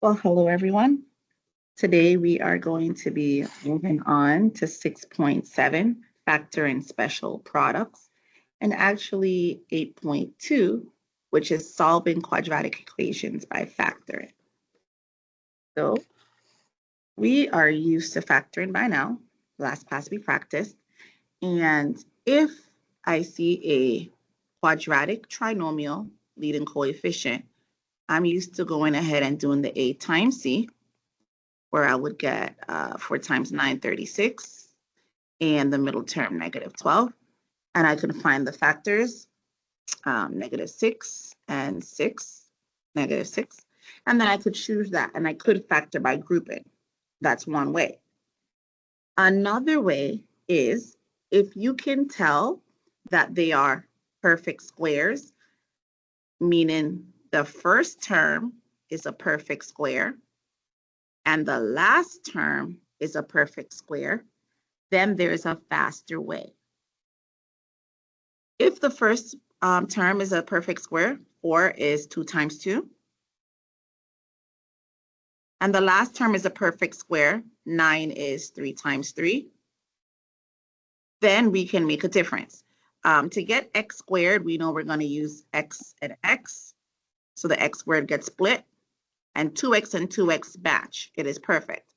Well, hello everyone. Today we are going to be moving on to 6.7, factor and special products, and actually 8.2, which is solving quadratic equations by factoring. So we are used to factoring by now. Last class we practiced. And if I see a quadratic trinomial leading coefficient, I'm used to going ahead and doing the A times C, where I would get 4 times 9, 36, and the middle term, negative 12. And I can find the factors, negative 6 and 6, negative 6. And then I could choose that, and I could factor by grouping. That's one way. Another way is if you can tell that they are perfect squares, meaning the first term is a perfect square, and the last term is a perfect square, then there's a faster way. If the first term is a perfect square, 4 is 2 times 2. And the last term is a perfect square, 9 is 3 times 3. Then we can make a difference. To get x squared, we know we're going to use x and x. So the x squared gets split, and 2x and 2x match. It is perfect.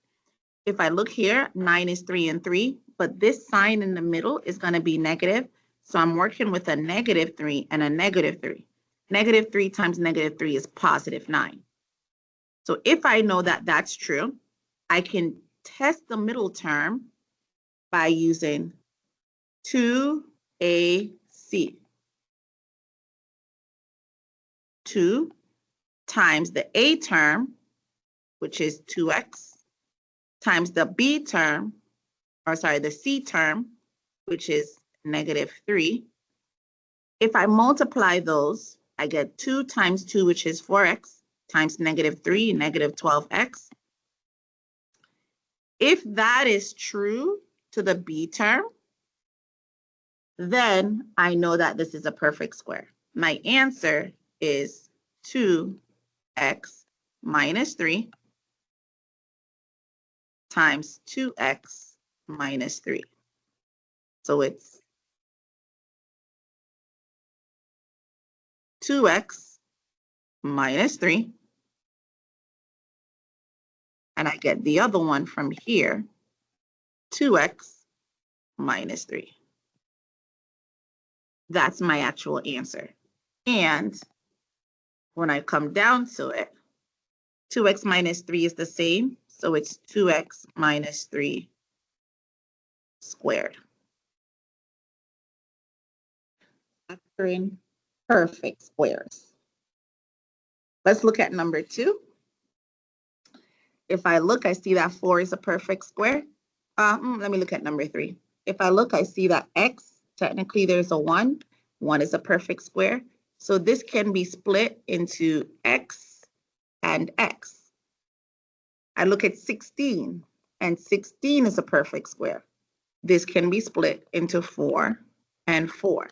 If I look here, 9 is 3 and 3, but this sign in the middle is going to be negative. So I'm working with a negative 3 and a negative 3. Negative 3 times negative 3 is positive 9. So if I know that that's true, I can test the middle term by using 2AC. 2 times the A term, which is 2x, times the B term, the C term, which is negative 3. If I multiply those, I get 2 times 2, which is 4x, times negative 3, negative 12x. If that is true to the B term, then I know that this is a perfect square. My answer is 2x minus 3 times 2x minus 3. So it's 2x minus 3. And I get the other one from here, 2x minus 3. That's my actual answer. And when I come down to it, 2x minus 3 is the same. So it's 2x minus 3 squared. Factoring perfect squares. Let's look at number 2. If I look, I see that 4 is a perfect square. Let me look at number 3. If I look, I see that x, technically there's a 1. 1 is a perfect square. So this can be split into x and x. I look at 16, and 16 is a perfect square. This can be split into 4 and 4.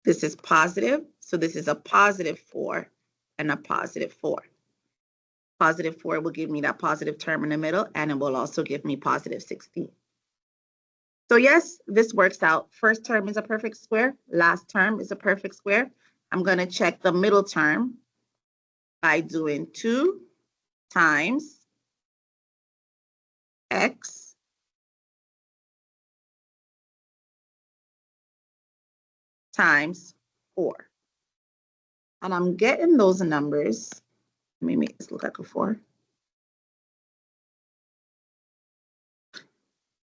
This is positive, so this is a positive 4 and a positive 4. Positive 4 will give me that positive term in the middle, and it will also give me positive 16. So yes, this works out. First term is a perfect square. Last term is a perfect square. I'm going to check the middle term by doing 2 times x times 4. And I'm getting those numbers. Let me make this look like a 4.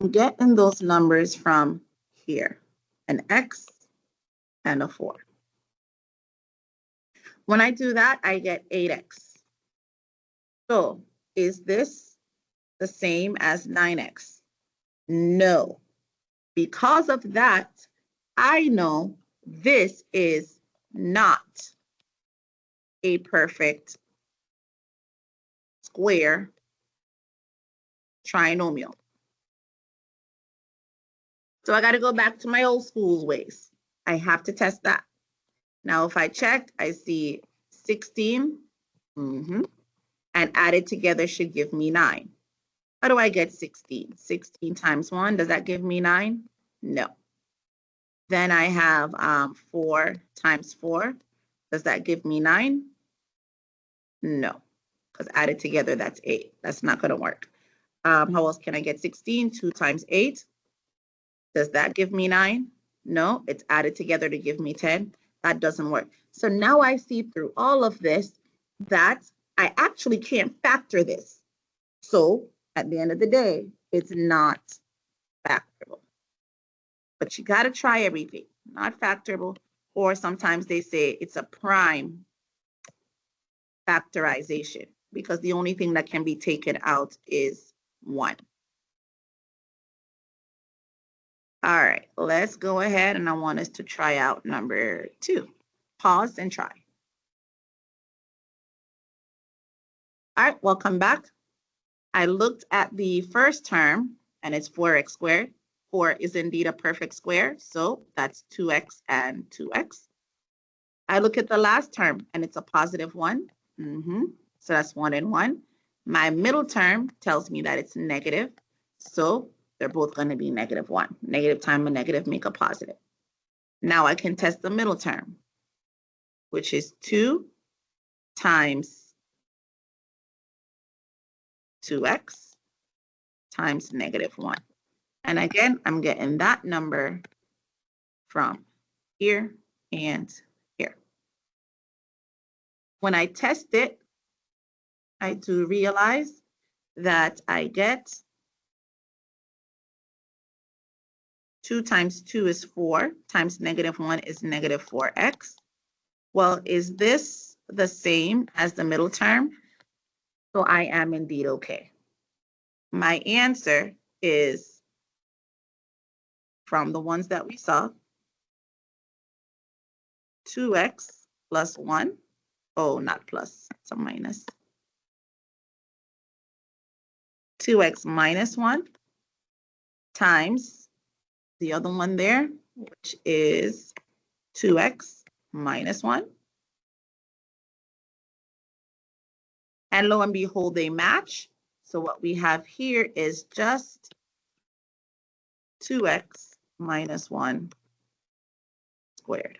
I'm getting those numbers from here, an x and a 4. When I do that, I get 8x. So is this the same as 9x? No. Because of that, I know this is not a perfect square trinomial. So I got to go back to my old school's ways. I have to test that. Now, if I check, I see 16. and added together should give me 9. How do I get 16? 16 times 1, does that give me 9? No. Then I have 4 times 4. Does that give me 9? No, because added together, that's 8. That's not going to work. How else can I get 16? 2 times 8. Does that give me 9? No, it's added together to give me 10. That doesn't work. So now I see through all of this that I actually can't factor this. So at the end of the day, it's not factorable. But you got to try everything. Not factorable, or sometimes they say it's a prime factorization because the only thing that can be taken out is 1. All right, let's go ahead, and I want us to try out number 2. Pause and try. All right, welcome back. I looked at the first term, and it's 4x squared. 4 is indeed a perfect square, so that's 2x and 2x. I look at the last term, and it's a positive 1. So that's 1 and 1. My middle term tells me that it's negative, so they're both going to be negative 1. Negative times a negative make a positive. Now I can test the middle term, which is 2 times 2x times negative 1. And again, I'm getting that number from here and here. When I test it, I do realize that I get 2 times 2 is 4, times negative 1 is negative 4x. Well, is this the same as the middle term? So I am indeed okay. My answer is, from the ones that we saw, 2x plus 1. Oh, not plus, it's a minus. 2x minus 1 times the other one there, which is 2x minus 1. And lo and behold, they match. So what we have here is just 2x minus 1 squared.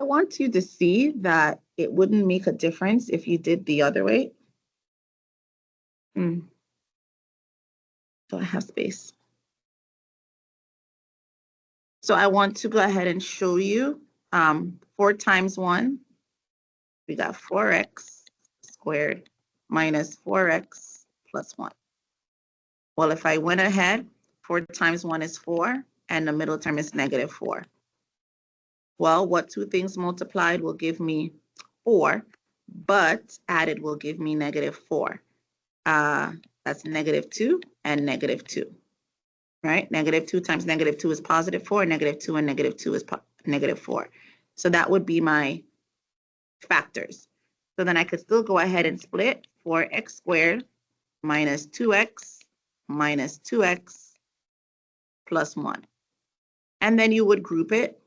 I want you to see that it wouldn't make a difference if you did the other way. Do I have space? So I want to go ahead and show you 4 times 1. We got 4x squared minus 4x plus 1. Well, if I went ahead, 4 times 1 is 4, and the middle term is negative 4. Well, what two things multiplied will give me 4, but added will give me negative 4. That's negative 2 and negative 2, right? Negative 2 times negative 2 is positive 4. Negative 2 and negative 2 is negative 4. So that would be my factors. So then I could still go ahead and split 4x squared minus 2x minus 2x plus 1. And then you would group it,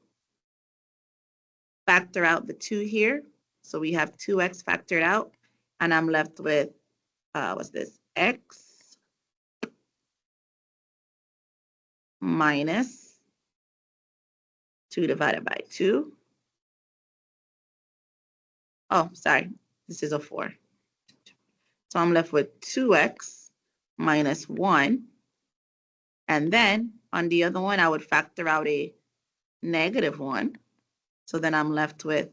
factor out the 2 here. So we have 2x factored out, and I'm left with, what's this? X minus 2 divided by 2. Oh, sorry, this is a 4. So I'm left with 2x minus 1. And then on the other one, I would factor out a negative 1. So then I'm left with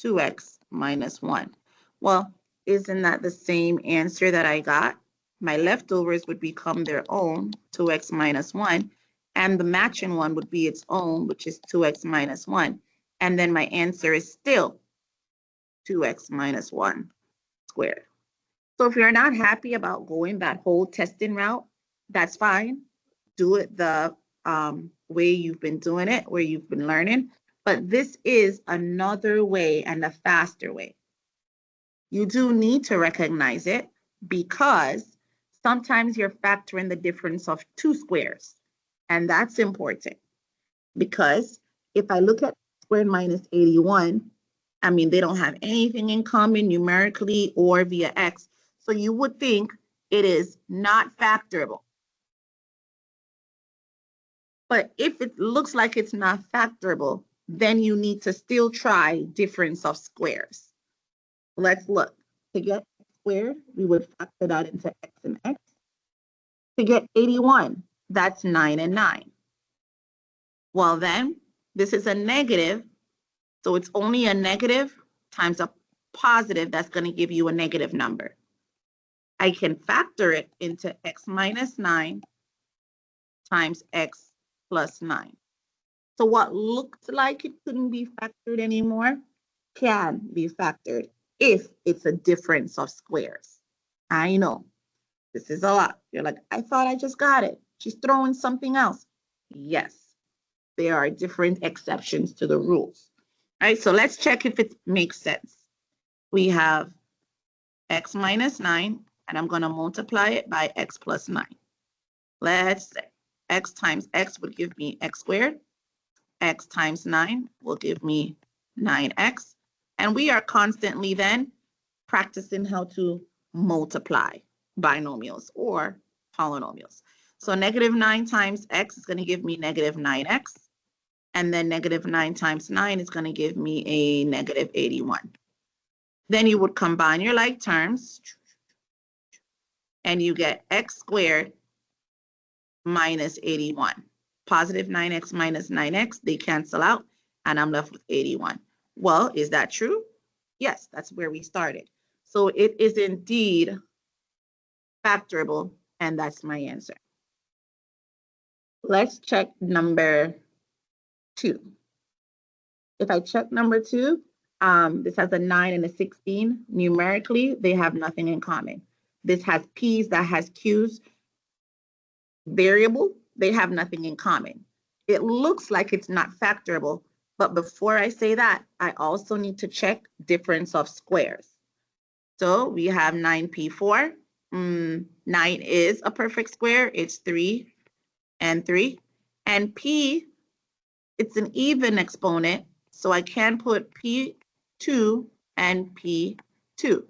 2x minus 1. Well, isn't that the same answer that I got? My leftovers would become their own, 2x minus 1. And the matching one would be its own, which is 2x minus 1. And then my answer is still 2x minus 1 squared. So if you're not happy about going that whole testing route, that's fine. Do it the way you've been doing it, where you've been learning. But this is another way and a faster way. You do need to recognize it because sometimes you're factoring the difference of 2 squares. And that's important because if I look at squared minus 81, I mean, they don't have anything in common numerically or via x. So you would think it is not factorable. But if it looks like it's not factorable, then you need to still try difference of squares. Let's look. To get x squared, we would factor that into x and x. To get 81, that's 9 and 9. Well then, this is a negative, so it's only a negative times a positive that's going to give you a negative number. I can factor it into x minus 9 times x plus 9. So what looked like it couldn't be factored anymore can be factored if it's a difference of squares. I know this is a lot. You're like, I thought I just got it. She's throwing something else. Yes, there are different exceptions to the rules. All right, so let's check if it makes sense. We have x minus 9, and I'm going to multiply it by x plus 9. Let's say x times x would give me x squared. X times 9 will give me 9x. And we are constantly then practicing how to multiply binomials or polynomials. So negative 9 times x is going to give me negative 9x. And then negative 9 times 9 is going to give me a negative 81. Then you would combine your like terms, and you get x squared minus 81. Positive 9x minus 9x, they cancel out, and I'm left with 81. Well, is that true? Yes, that's where we started. So it is indeed factorable, and that's my answer. Let's check number 2. If I check number 2, this has a 9 and a 16. Numerically, they have nothing in common. This has p's, that has q's. Variable, they have nothing in common. It looks like it's not factorable, but before I say that, I also need to check difference of squares. So we have 9p4. 9 is a perfect square. It's 3 and 3. And p, it's an even exponent, so I can put p2 and p2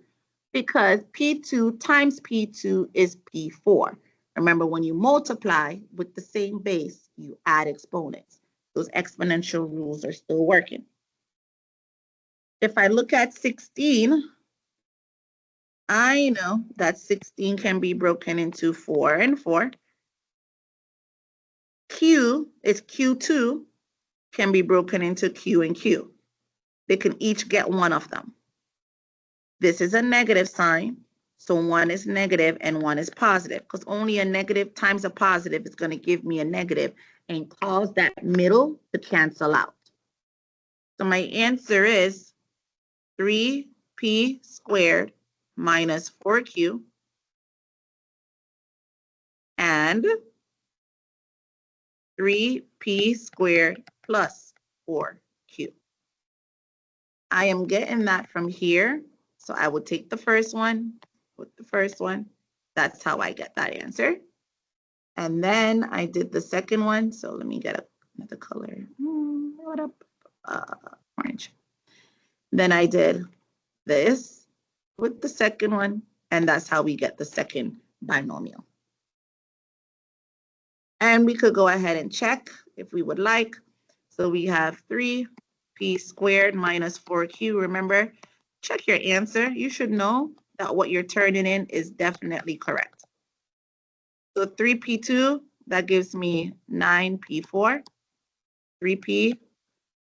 because p2 times p2 is p4. Remember, when you multiply with the same base, you add exponents. Those exponential rules are still working. If I look at 16, I know that 16 can be broken into 4 and 4. Q is Q2 can be broken into Q and Q. They can each get one of them. This is a negative sign. So one is negative and one is positive, because only a negative times a positive is going to give me a negative and cause that middle to cancel out. So my answer is 3p squared minus 4q and 3p squared plus 4q. I am getting that from here. So I would take the first one, put the first one. That's how I get that answer. And then I did the second one. So let me get another color. What up? Orange. Then I did this with the second one. And that's how we get the second binomial. And we could go ahead and check if we would like. So we have 3p squared minus 4q. Remember, check your answer. You should know that what you're turning in is definitely correct. So 3p2, that gives me 9p4. 3p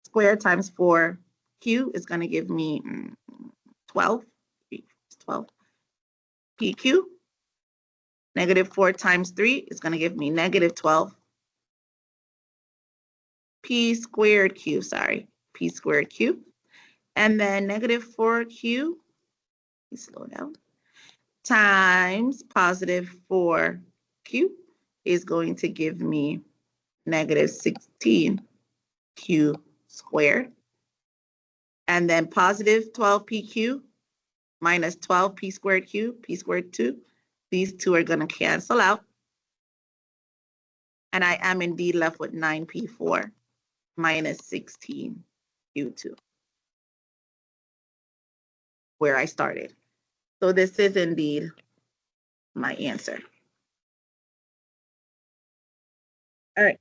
squared times 4q is going to give me 12. 12. pq, negative 4 times 3 is going to give me negative 12. p squared q, p squared q. And then negative 4q, slow down, times positive 4q is going to give me negative 16q squared. And then positive 12pq minus 12p squared q, p squared 2. These two are going to cancel out. And I am indeed left with 9p4 minus 16q2. where I started. So this is indeed my answer. All right,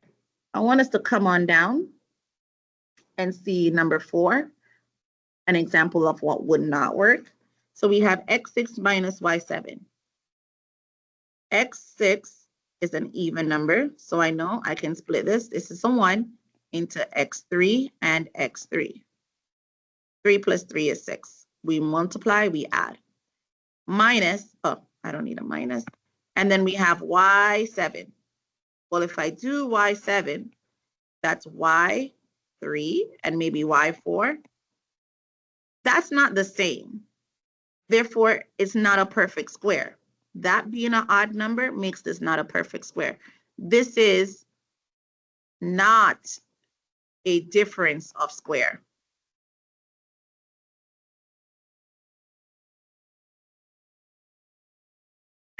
I want us to come on down and see number 4, an example of what would not work. So we have x6 minus y7. x6 is an even number, so I know I can split this. This is a 1 into x3 and x3. 3 plus 3 is 6. We multiply, we add. Minus, oh, I don't need a minus. And then we have y7. Well, if I do y7, that's y3 and maybe y4. That's not the same. Therefore, it's not a perfect square. That being an odd number makes this not a perfect square. This is not a difference of square.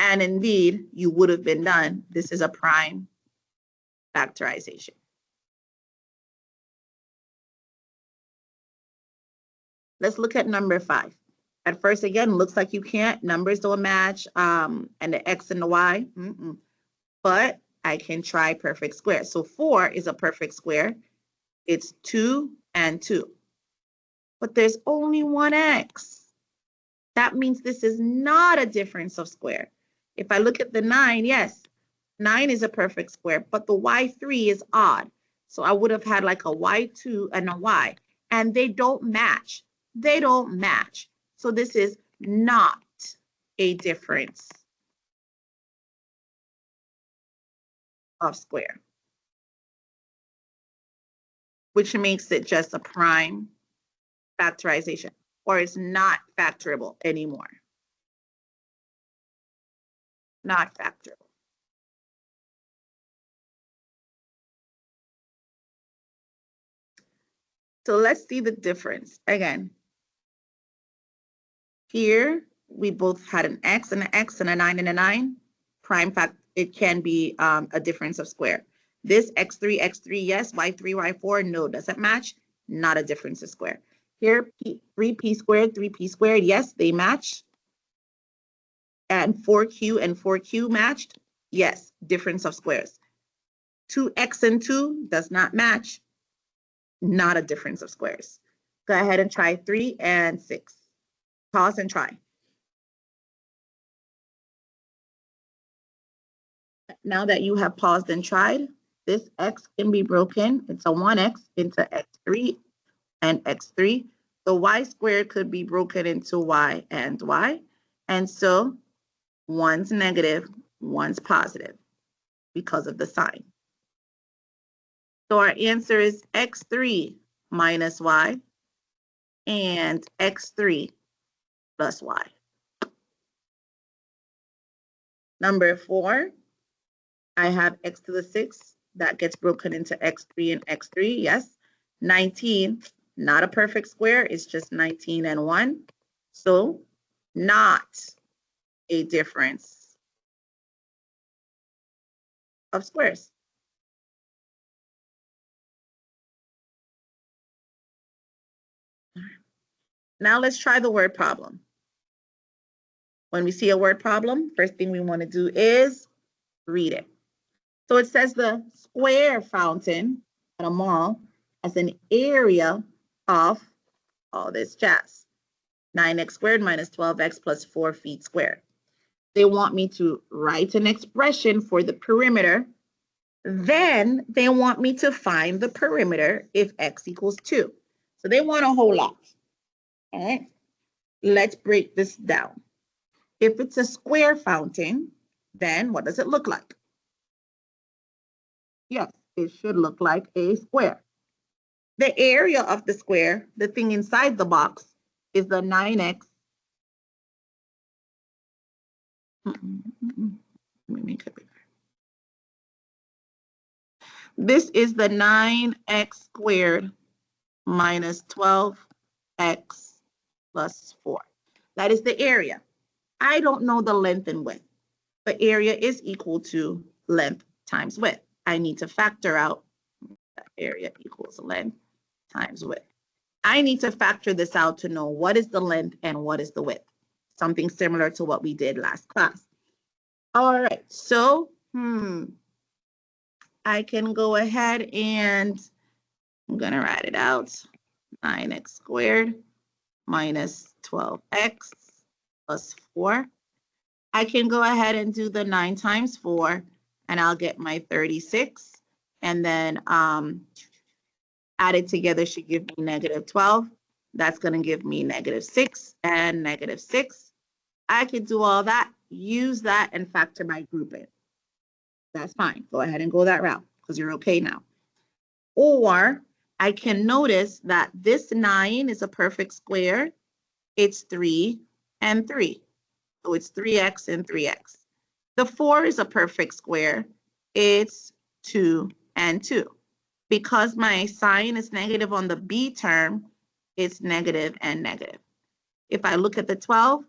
And indeed, you would have been done. This is a prime factorization. Let's look at number 5. At first, again, looks like you can't. Numbers don't match, and the x and the y. But I can try perfect square. So 4 is a perfect square. It's 2 and 2. But there's only one x. That means this is not a difference of square. If I look at the 9, yes, 9 is a perfect square, but the y3 is odd. So I would have had like a y2 and a y, and they don't match. They don't match. So this is not a difference of square, which makes it just a prime factorization, or it's not factorable anymore. Not factorable. So let's see the difference. Again, here we both had an x and an x and a 9 and a 9. Prime fact, it can be a difference of square. This x3, x3, yes. y3, y4, no. Does it match? Not a difference of square. Here, 3p squared, 3p squared, yes, they match. And 4q and 4q matched? Yes, difference of squares. 2x and 2 does not match. Not a difference of squares. Go ahead and try 3 and 6. Pause and try. Now that you have paused and tried, this x can be broken. It's a 1x into x3 and x3. The y squared could be broken into y and y. And so one's negative, one's positive because of the sign. So our answer is x3 minus y and x3 plus y. Number 4, I have x to the 6. That gets broken into x3 and x3, yes. 19, not a perfect square. It's just 19 and 1. So not a difference of squares. Now let's try the word problem. When we see a word problem, first thing we want to do is read it. So it says the square fountain at a mall has an area of all this jazz. 9x squared minus 12x plus 4 feet squared. They want me to write an expression for the perimeter. Then they want me to find the perimeter if x equals 2. So they want a whole lot. All right, let's break this down. If it's a square fountain, then what does it look like? Yes, it should look like a square. The area of the square, the thing inside the box, is the 9x. Let me make it bigger. This is the 9x squared minus 12x plus 4. That is the area. I don't know the length and width. The area is equal to length times width. I need to factor out that area equals length times width. I need to factor this out to know what is the length and what is the width. Something similar to what we did last class. All right, so I can go ahead and I'm going to write it out. 9x squared minus 12x plus 4. I can go ahead and do the 9 times 4, and I'll get my 36. And then added together should give me negative 12. That's going to give me negative 6 and negative 6. I could do all that, use that, and factor my group in. That's fine. Go ahead and go that route because you're okay now. Or I can notice that this 9 is a perfect square. It's 3 and 3. So it's 3x and 3x. The 4 is a perfect square. It's 2 and 2. Because my sign is negative on the b term, it's negative and negative. If I look at the 12,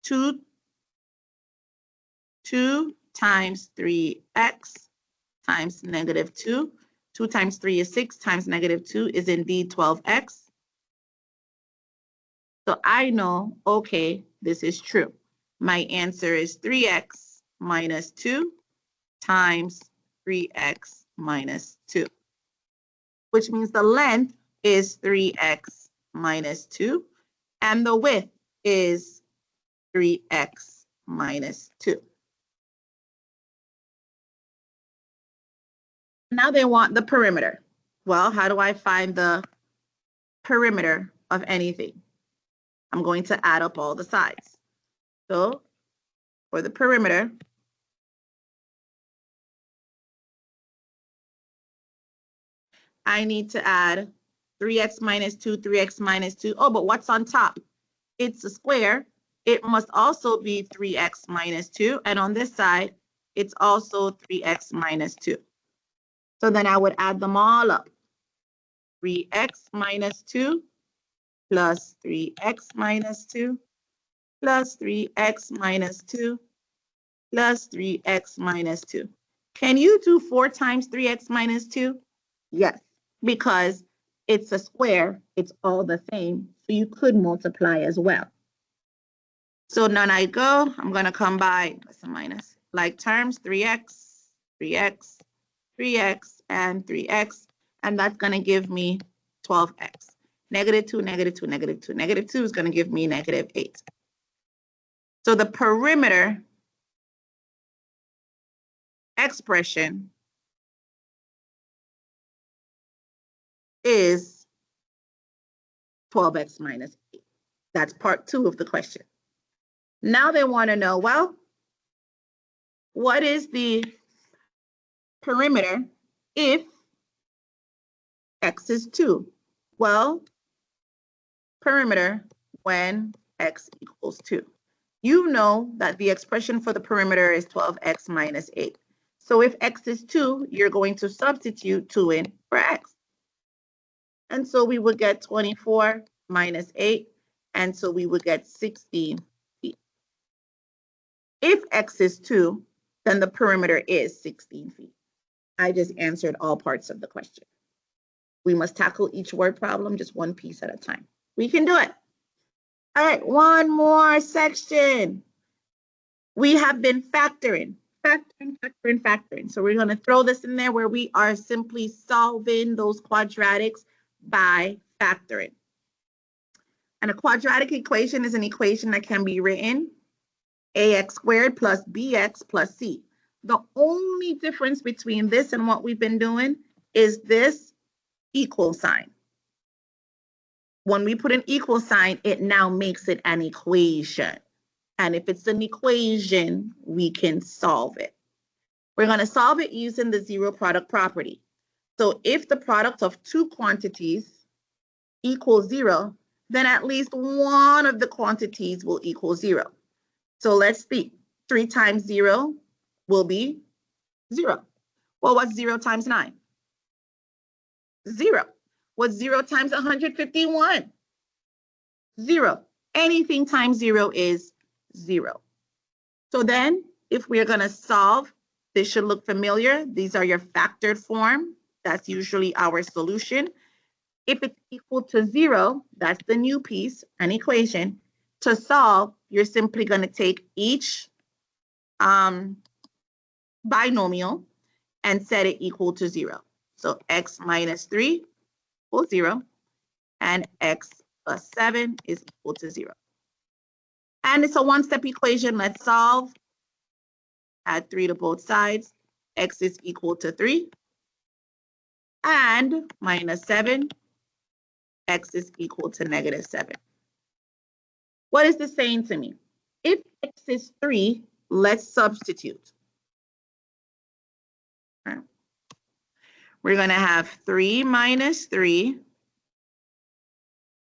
2 times 3x times negative 2. 2 times 3 is 6 times negative 2 is indeed 12x. So I know, okay, this is true. My answer is 3x minus 2 times 3x minus 2, which means the length is 3x minus 2, and the width is 3x minus 2. Now they want the perimeter. Well, how do I find the perimeter of anything? I'm going to add up all the sides. So for the perimeter, I need to add 3x minus 2, 3x minus 2. Oh, but what's on top? It's a square. It must also be 3x minus 2. And on this side, it's also 3x minus 2. So then I would add them all up. 3x minus 2 plus 3x minus 2 plus 3x minus 2 plus 3x minus 2. Can you do 4 times 3x minus 2? Yes, because it's a square, it's all the same, so you could multiply as well. So now I go, I'm going to come by plus and minus, like terms, 3x, 3x, 3x, and 3x, and that's going to give me 12x. Negative 2, negative 2, negative 2. Negative 2 is going to give me negative 8. So the perimeter expression is 12x minus 8. That's part 2 of the question. Now they want to know, well, what is the perimeter if x is 2? Well, perimeter when x equals 2. You know that the expression for the perimeter is 12x minus 8. So if x is 2, you're going to substitute 2 in for x. And so we would get 24 minus 8, and so we would get 16 feet. If x is 2, then the perimeter is 16 feet. I just answered all parts of the question. We must tackle each word problem just one piece at a time. We can do it. All right, one more section. We have been factoring. So we're going to throw this in there where we are simply solving those quadratics by factoring. And a quadratic equation is an equation that can be written ax squared plus bx plus c. The only difference between this and what we've been doing is this equal sign. When we put an equal sign, it now makes it an equation. And if it's an equation, we can solve it. We're going to solve it using the zero product property. So if the product of two quantities equals 0, then at least one of the quantities will equal 0. So let's see. 3 times 0 will be 0. Well, what's 0 times 9? 0. What's 0 times 151? 0. Anything times 0 is 0. So then, if we're going to solve, this should look familiar. These are your factored form. That's usually our solution. If it's equal to 0, that's the new piece, an equation. To solve, you're simply going to take each binomial and set it equal to 0. So x minus 3 equals 0, and x plus 7 is equal to 0. And it's a one-step equation. Let's solve. Add 3 to both sides. X is equal to 3. And minus 7, x is equal to negative 7. What is this saying to me? If x is 3, let's substitute. We're going to have 3 minus 3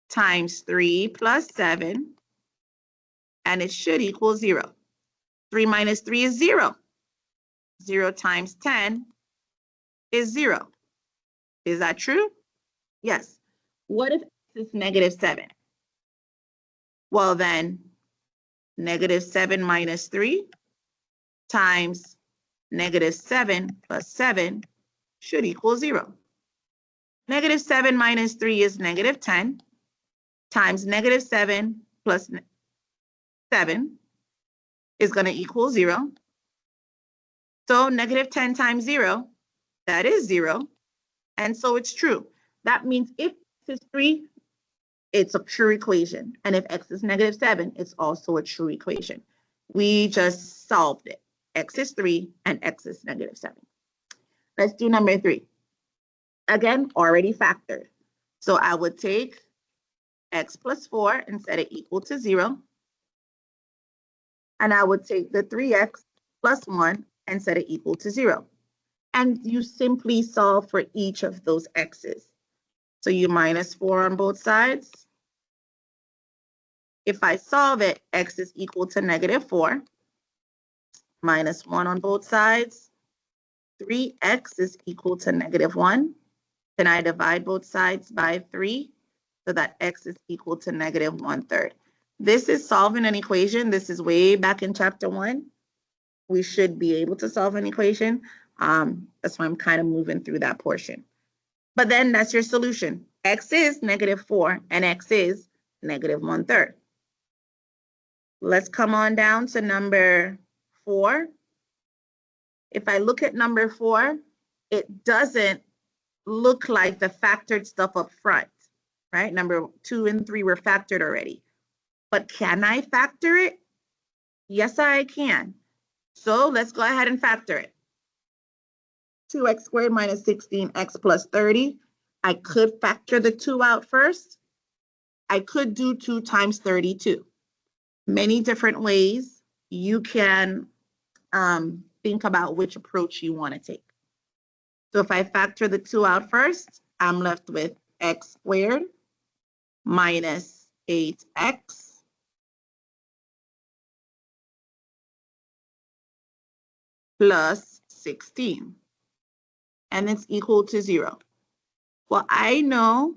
times 3 plus 7, and it should equal 0. 3 minus 3 is 0. 0 times 10 is 0. Is that true? Yes. What if x is negative 7? Well, then negative 7 minus 3 times negative 7 plus 7 should equal 0. Negative 7 minus 3 is negative 10 times negative 7 plus 7 is going to equal 0. So negative 10 times 0, that is 0. And so it's true. That means if x is 3, it's a true equation. And if x is negative 7, it's also a true equation. We just solved it. X is 3 and x is negative 7. Let's do number 3. Again, already factored. So I would take x plus 4 and set it equal to 0. And I would take the 3x plus 1 and set it equal to 0. And you simply solve for each of those x's. So you minus 4 on both sides. If I solve it, x is equal to negative 4. Minus 1 on both sides. 3x is equal to negative 1. Then I divide both sides by 3 so that x is equal to negative 1/3. This is solving an equation. This is way back in chapter 1. We should be able to solve an equation. That's why I'm kind of moving through that portion. But then that's your solution. X is negative 4 and x is negative 1/3. Let's come on down to number 4. If I look at number 4, it doesn't look like the factored stuff up front, right? Number 2 and 3 were factored already. But can I factor it? Yes, I can. So let's go ahead and factor it. 2x squared minus 16x plus 30. I could factor the 2 out first. I could do 2 times 32. Many different ways you can think about which approach you want to take. So if I factor the 2 out first, I'm left with x squared minus 8x plus 16. And it's equal to 0. Well, I know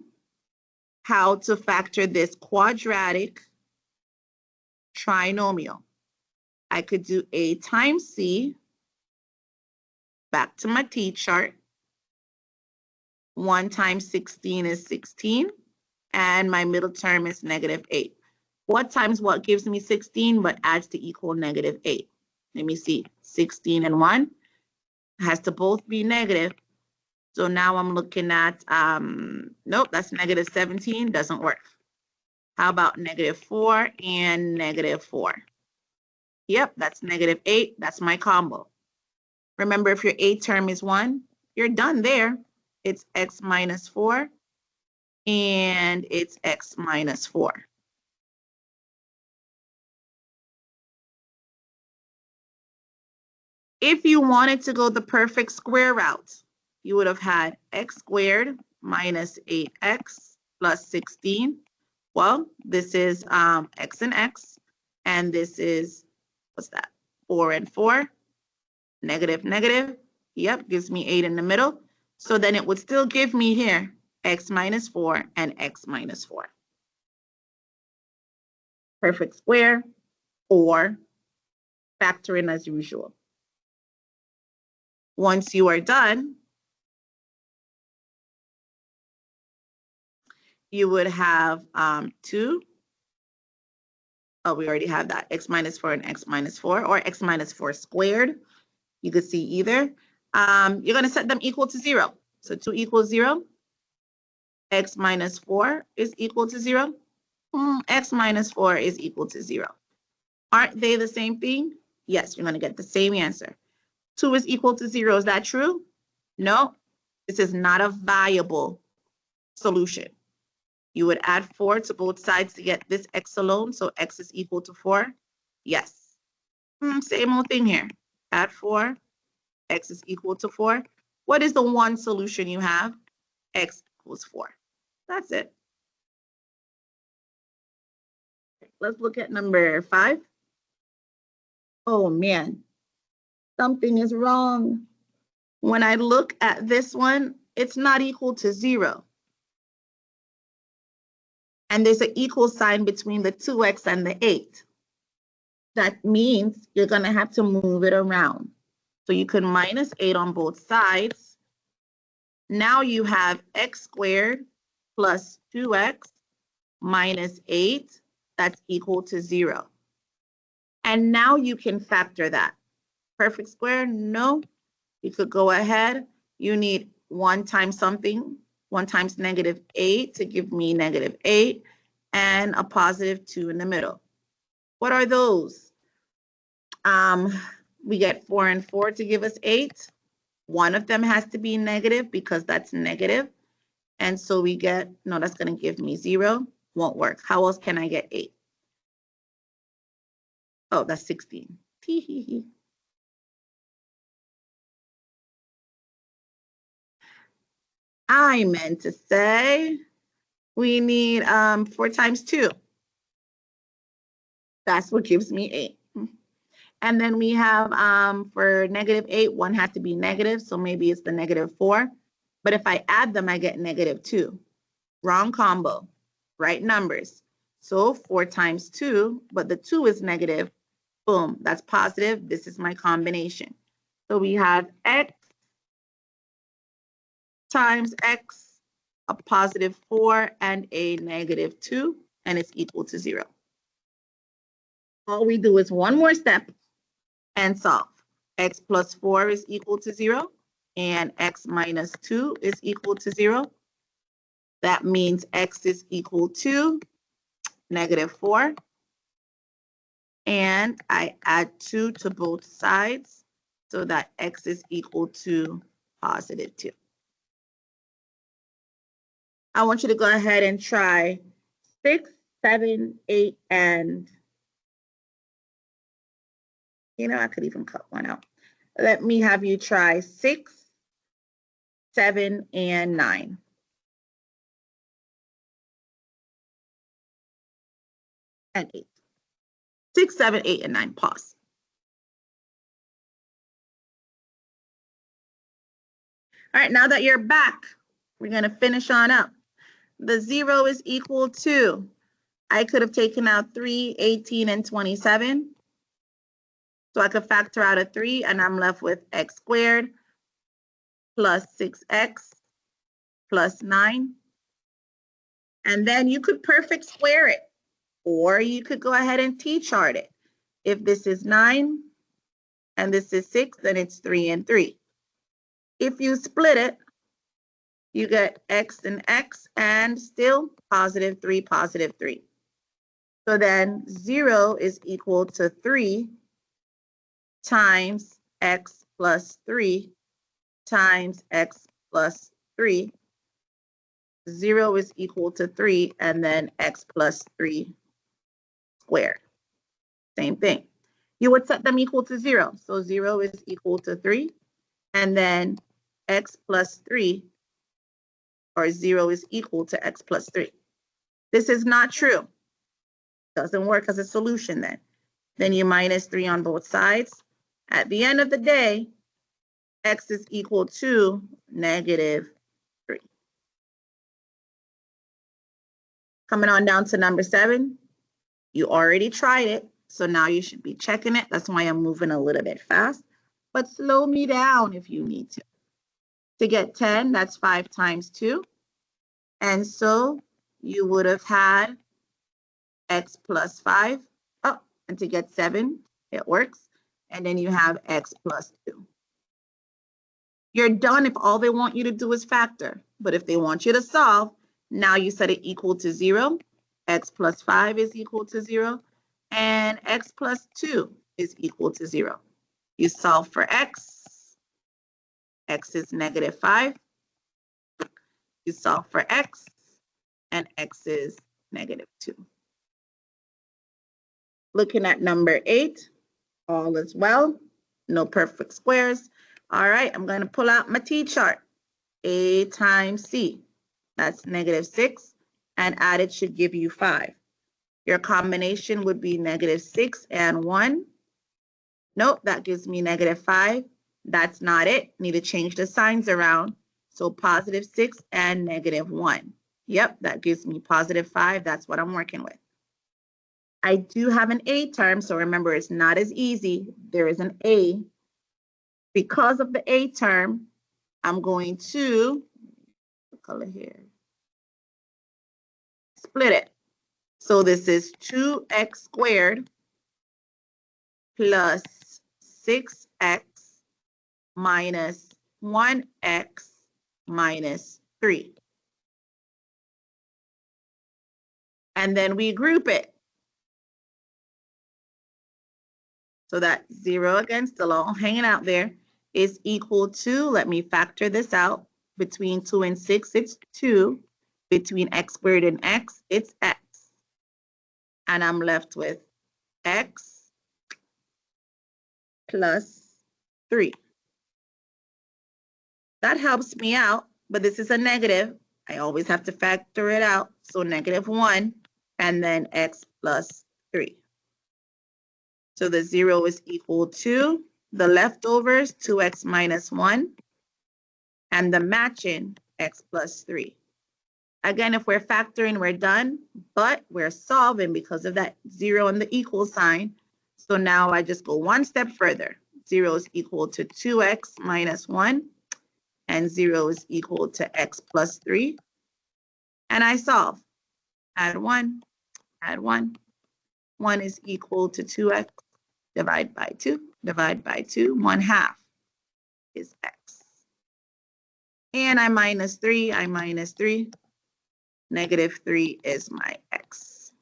how to factor this quadratic trinomial. I could do a times c, back to my t chart. 1 times 16 is 16, and my middle term is negative 8. What times what gives me 16 but adds to equal negative 8? Let me see, 16 and 1 has to both be negative. So now I'm looking at, nope, that's negative 17, doesn't work. How about negative 4 and negative 4? Yep, that's negative 8, that's my combo. Remember, if your 8 term is 1, you're done there. It's x minus 4, and it's x minus 4. If you wanted to go the perfect square route, you would have had x squared minus 8x plus 16. Well, this is x and x, and this is, what's that, 4 and 4, negative, negative. Yep, gives me 8 in the middle. So then it would still give me here x minus 4 and x minus 4. Perfect square, or factor in as usual. Once you are done, you would have 2. Oh, we already have that, x minus 4 and x minus 4, or x minus 4 squared. You could see either. You're going to set them equal to 0. So 2 equals 0. X minus 4 is equal to 0. X minus 4 is equal to 0. Aren't they the same thing? Yes, you're going to get the same answer. 2 is equal to 0. Is that true? No. This is not a viable solution. You would add 4 to both sides to get this x alone, so x is equal to 4. Yes. Same old thing here. Add 4, x is equal to 4. What is the one solution you have? X equals 4. That's it. Let's look at number 5. Oh man, something is wrong. When I look at this one, it's not equal to 0. And there's an equal sign between the 2x and the 8. That means you're going to have to move it around. So you can minus 8 on both sides. Now you have x squared plus 2x minus 8. That's equal to 0. And now you can factor that. Perfect square? No. You could go ahead. You need 1 times something. 1 times negative 8 to give me negative 8. And a positive 2 in the middle. What are those? We get 4 and 4 to give us 8. One of them has to be negative because that's negative. And so we get, no, that's going to give me 0. Won't work. How else can I get 8? Oh, that's 16. I meant to say we need 4 times 2. That's what gives me 8. And then we have for negative 8, one had to be negative, so maybe it's the negative 4. But if I add them, I get negative 2. Wrong combo, right numbers. So 4 times 2, but the 2 is negative. Boom, that's positive. This is my combination. So we have x times x, a positive 4, and a negative 2, and it's equal to 0. All we do is one more step and solve. X plus 4 is equal to 0, and x minus 2 is equal to 0. That means x is equal to negative 4. And I add 2 to both sides so that x is equal to positive 2. I want you to go ahead and try 6, 7, 8, and, I could even cut one out. Let me have you try 6, 7, and 9. And 8. 6, 7, 8, and 9. Pause. All right, now that you're back, we're going to finish on up. The 0 is equal to, I could have taken out 3, 18, and 27. So I could factor out a 3, and I'm left with x squared plus 6x plus 9. And then you could perfect square it, or you could go ahead and t-chart it. If this is 9 and this is 6, then it's 3 and 3. If you split it, you get x and x, and still positive 3, positive 3. So then 0 is equal to 3 times x plus 3 times x plus 3. 0 is equal to 3, and then x plus 3 squared. Same thing. You would set them equal to 0. So 0 is equal to 3, and then x plus 3, or 0 is equal to x plus 3. This is not true. Doesn't work as a solution then. Then you minus 3 on both sides. At the end of the day, x is equal to negative 3. Coming on down to number 7. You already tried it, so now you should be checking it. That's why I'm moving a little bit fast, but slow me down if you need to. To get 10, that's 5 times 2. And so you would have had x plus 5. Oh, and to get 7, it works. And then you have x plus 2. You're done if all they want you to do is factor. But if they want you to solve, now you set it equal to 0. X plus 5 is equal to 0. And x plus 2 is equal to 0. You solve for x. X is negative 5. You solve for x, and x is negative 2. Looking at number 8, all is well. No perfect squares. All right, I'm going to pull out my t-chart. A times C, that's negative 6, and added should give you 5. Your combination would be negative 6 and 1. Nope, that gives me negative 5. That's not it. Need to change the signs around. So positive 6 and negative 1. Yep, that gives me positive 5. That's what I'm working with. I do have an A term, so remember it's not as easy. There is an A. Because of the A term, I'm going to color here. Split it. So this is 2x squared plus 6x minus 1x minus 3. And then we group it. So that 0 again, still all hanging out there, is equal to, let me factor this out, between 2 and 6, it's 2. Between x squared and x, it's x. And I'm left with x plus 3. That helps me out, but this is a negative. I always have to factor it out. So negative 1, and then x plus 3. So the 0 is equal to the leftovers, 2x minus 1, and the matching x plus 3. Again, if we're factoring, we're done, but we're solving because of that 0 and the equal sign. So now I just go one step further. 0 is equal to 2x minus 1, and 0 is equal to x plus 3. And I solve. Add 1, add 1. 1 is equal to 2x. Divide by 2, divide by 2. 1/2 is x. And I minus 3, I minus 3. Negative 3 is my x.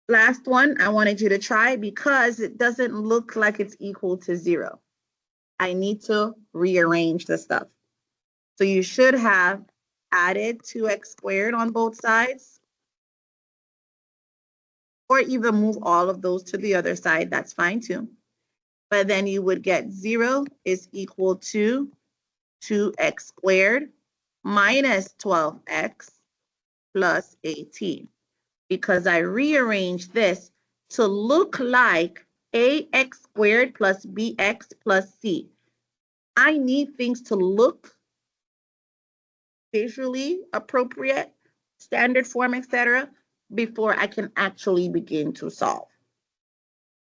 Last one, I wanted you to try because it doesn't look like it's equal to 0. I need to rearrange the stuff. So you should have added 2x squared on both sides, or even move all of those to the other side. That's fine too. But then you would get 0 is equal to 2x squared minus 12x plus 18. Because I rearranged this to look like ax squared plus bx plus c. I need things to look visually appropriate, standard form, etc., before I can actually begin to solve.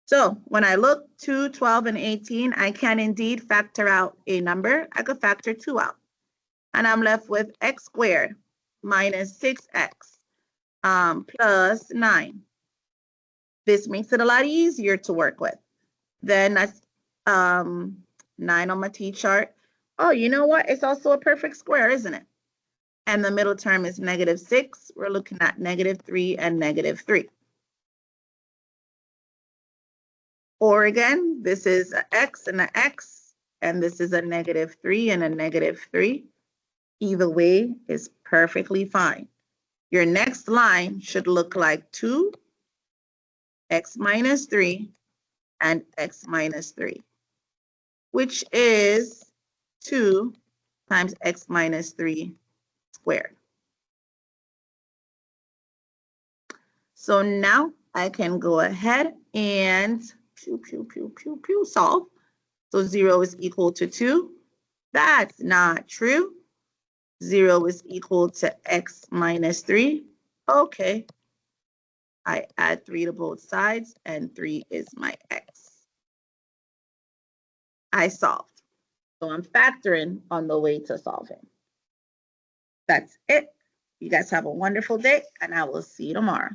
So when I look 2, 12, and 18, I can indeed factor out a number. I could factor 2 out. And I'm left with x squared minus 6x plus 9. This makes it a lot easier to work with. Then that's 9 on my t-chart. Oh, you know what? It's also a perfect square, isn't it? And the middle term is negative 6. We're looking at negative 3 and negative 3. Or again, this is an x and an x, and this is a negative 3 and a negative 3. Either way is perfectly fine. Your next line should look like 2, x minus 3, and x minus 3, which is 2 times x minus 3 squared. So now I can go ahead and solve. So 0 is equal to 2. That's not true. 0 is equal to x minus 3. Okay. I add 3 to both sides, and 3 is my x. I solved. So I'm factoring on the way to solving. That's it. You guys have a wonderful day, and I will see you tomorrow.